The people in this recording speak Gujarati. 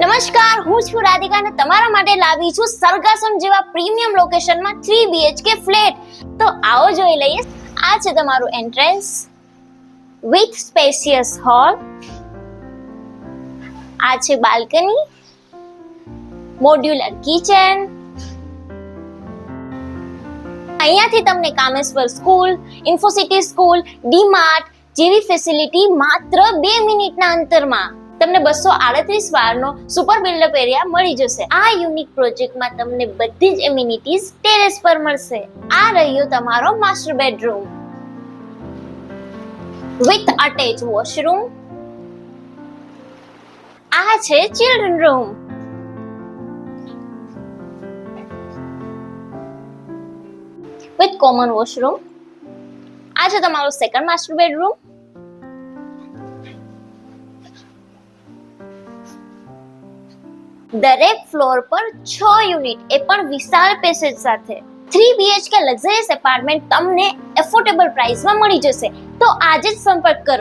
નમસ્કાર, હું છું રાધિકા અને તમારા માટે લાવી છું સરગાસમ જેવા પ્રીમિયમ લોકેશનમાં 3 BHK ફ્લેટ. તો આવો જોઈ લઈએ. આ છે તમારું એન્ટ્રન્સ વિથ સ્પેશિયસ હોલ. આ છે બાલ્કની, મોડ્યુલર કિચન. અહીંયાથી તમને કામેશ્વર સ્કૂલ, ઇન્ફોસિટી સ્કૂલ, ડીમાર્ટ જેવી ફેસિલિટી માત્ર 2 મિનિટના અંતરમાં. તમને 238 વારનો સુપર બિલ્ડઅપ એરિયા મળી જશે. આ યુનિક પ્રોજેક્ટમાં તમને બધી જ એમિનિટીઝ ટેરેસ પર મળશે. આ રહ્યો તમારો master bedroom with attach washroom. આ છે children room. With common washroom. આ છે તમારો સેકન્ડ માસ્ટર બેડરૂમ. દરેક ફ્લોર પર 6 યુનિટ, એ પણ વિશાળ પેસેજ સાથે. 3 BHK લક્ઝરિયસ એપાર્ટમેન્ટ તમને એફોર્ડેબલ પ્રાઇસમાં મળી જશે. તો આજે જ સંપર્ક કરો.